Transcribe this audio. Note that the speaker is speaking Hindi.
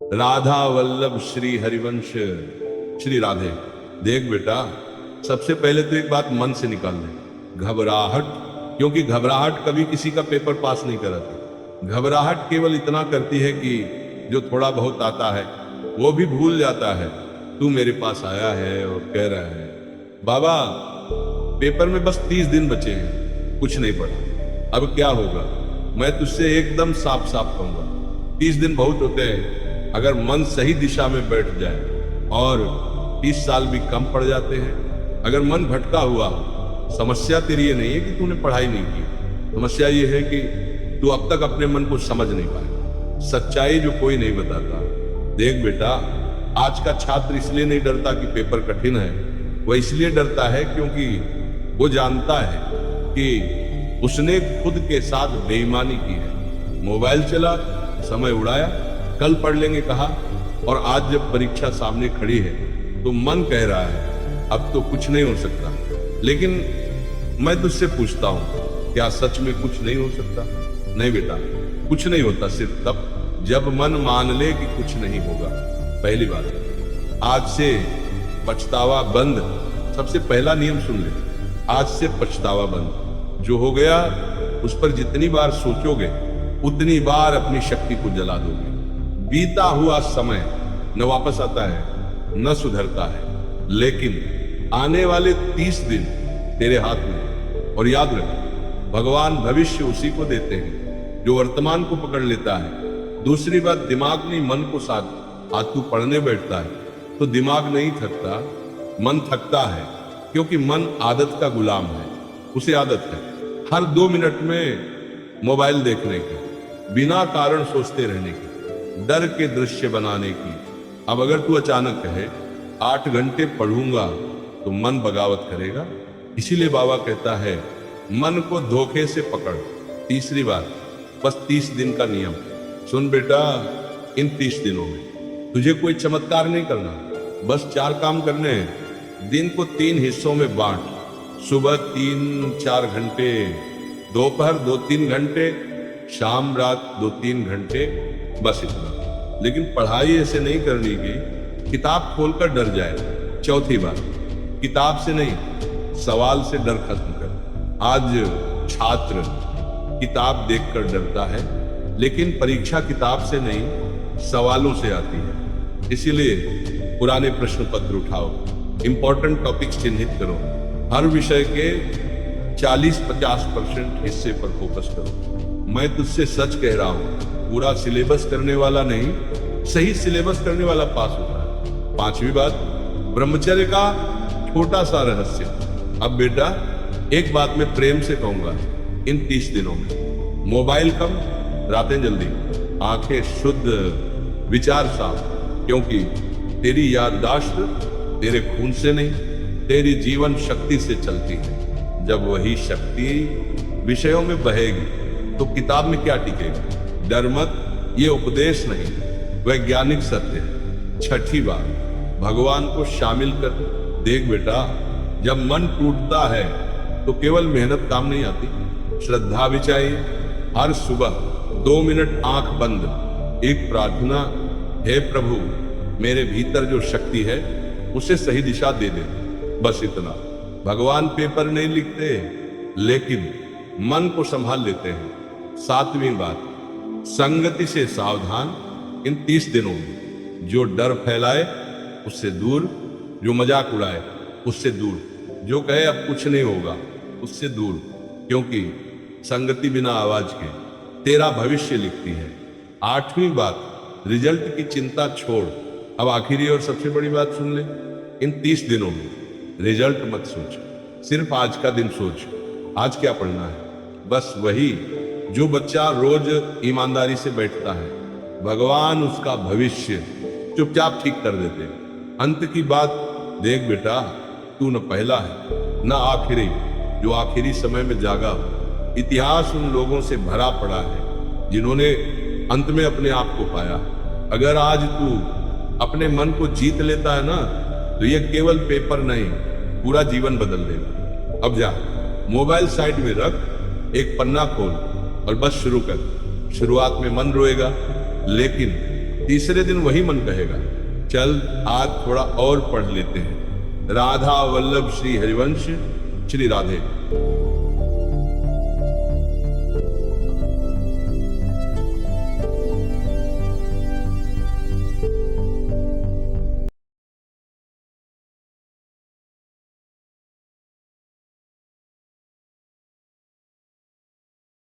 राधा वल्लभ श्री हरिवंश। श्री राधे। देख बेटा, सबसे पहले तो एक बात मन से निकाल ले, घबराहट। क्योंकि घबराहट कभी किसी का पेपर पास नहीं कराती। घबराहट केवल इतना करती है कि जो थोड़ा बहुत आता है वो भी भूल जाता है। तू मेरे पास आया है और कह रहा है बाबा पेपर में बस 30 दिन बचे हैं, कुछ नहीं पढ़ा, अब क्या होगा। मैं तुझसे एकदम साफ साफ कहूंगा, 30 दिन बहुत होते हैं अगर मन सही दिशा में बैठ जाए, और 30 साल भी कम पड़ जाते हैं अगर मन भटका हुआ हो। समस्या तेरी ये नहीं है कि तूने पढ़ाई नहीं की, समस्या ये है कि तू अब तक अपने मन को समझ नहीं पाया। सच्चाई जो कोई नहीं बताता। देख बेटा, आज का छात्र इसलिए नहीं डरता कि पेपर कठिन है, वह इसलिए डरता है क्योंकि वो जानता है कि उसने खुद के साथ बेईमानी की है। मोबाइल चला, समय उड़ाया, कल पढ़ लेंगे कहा, और आज जब परीक्षा सामने खड़ी है तो मन कह रहा है अब तो कुछ नहीं हो सकता। लेकिन मैं तुझसे पूछता हूं, क्या सच में कुछ नहीं हो सकता? नहीं बेटा, कुछ नहीं होता सिर्फ तब जब मन मान ले कि कुछ नहीं होगा। पहली बात, आज से पछतावा बंद। सबसे पहला नियम सुन ले, आज से पछतावा बंद। जो हो गया उस पर जितनी बार सोचोगे उतनी बार अपनी शक्ति को जला दोगे। बीता हुआ समय न वापस आता है न सुधरता है, लेकिन आने वाले 30 दिन तेरे हाथ में। और याद रख, भगवान भविष्य उसी को देते हैं जो वर्तमान को पकड़ लेता है। दूसरी बात, दिमाग नहीं मन को साथ। आज तू पढ़ने बैठता है तो दिमाग नहीं थकता, मन थकता है, क्योंकि मन आदत का गुलाम है। उसे आदत है हर 2 मिनट में मोबाइल देखने की, बिना कारण सोचते रहने की, डर के दृश्य बनाने की। अब अगर तू अचानक कहे 8 घंटे पढ़ूंगा तो मन बगावत करेगा। इसीलिए बाबा कहता है मन को धोखे से पकड़। तीसरी बात, बस 30 दिन का नियम सुन बेटा। इन 30 दिनों में तुझे कोई चमत्कार नहीं करना, बस 4 काम करने हैं। दिन को 3 हिस्सों में बांट। सुबह 3-4 घंटे, दोपहर 2-3 घंटे, शाम रात 2-3 घंटे, बस इतना। लेकिन पढ़ाई ऐसे नहीं करनी कि किताब खोलकर डर जाए। चौथी बात, किताब से नहीं, सवाल से डर खत्म कर। आज छात्र किताब देखकर डरता है, लेकिन परीक्षा किताब से नहीं सवालों से आती है। इसीलिए पुराने प्रश्न पत्र उठाओ, इंपॉर्टेंट टॉपिक्स चिन्हित करो, हर विषय के 40-50% हिस्से पर फोकस करो। मैं तुझसे सच कह रहा हूं, पूरा सिलेबस करने वाला नहीं, सही सिलेबस करने वाला पास होता है। 5वीं बात, ब्रह्मचर्य का छोटा सा रहस्य। अब बेटा एक बात मैं प्रेम से कहूंगा, इन 30 दिनों में मोबाइल कम, रातें जल्दी, आंखें शुद्ध, विचार साफ। क्योंकि तेरी याददाश्त तेरे खून से नहीं, तेरी जीवन शक्ति से चलती है। जब वही शक्ति विषयों में बहेगी तो किताब में क्या टिकेगा। डर मत, ये उपदेश नहीं, वैज्ञानिक सत्य है। छठी बात, भगवान को शामिल कर। देख बेटा, जब मन टूटता है तो केवल मेहनत काम नहीं आती, श्रद्धा भी चाहिए। हर सुबह 2 मिनट आंख बंद, एक प्रार्थना, हे प्रभु मेरे भीतर जो शक्ति है उसे सही दिशा दे दे, बस इतना। भगवान पेपर नहीं लिखते, लेकिन मन को संभाल लेते हैं। 7वीं बात, संगति से सावधान। इन 30 दिनों में जो डर फैलाए उससे दूर, जो मजाक उड़ाए उससे दूर, जो कहे अब कुछ नहीं होगा उससे दूर। क्योंकि संगति बिना आवाज के तेरा भविष्य लिखती है। 8वीं बात, रिजल्ट की चिंता छोड़। अब आखिरी और सबसे बड़ी बात सुन ले, इन 30 दिनों में रिजल्ट मत सोच, सिर्फ आज का दिन सोच। आज क्या पढ़ना है? बस वही जो बच्चा रोज ईमानदारी से बैठता है, भगवान उसका भविष्य चुपचाप ठीक कर देते। अंत की बात देख बेटा, तू न पहला है न आखिरी, जो आखिरी समय में जागा। इतिहास उन लोगों से भरा पड़ा है जिन्होंने अंत में अपने आप को पाया। अगर आज तू अपने मन को जीत लेता है ना, तो ये केवल पेपर नहीं, पूरा जीवन बदल देगा। अब जा, मोबाइल साइड में रख, एक पन्ना खोल और बस शुरू कर। शुरुआत में मन रोएगा, लेकिन तीसरे दिन वही मन कहेगा, चल आज थोड़ा और पढ़ लेते हैं। राधा वल्लभ श्री हरिवंश। श्री राधे।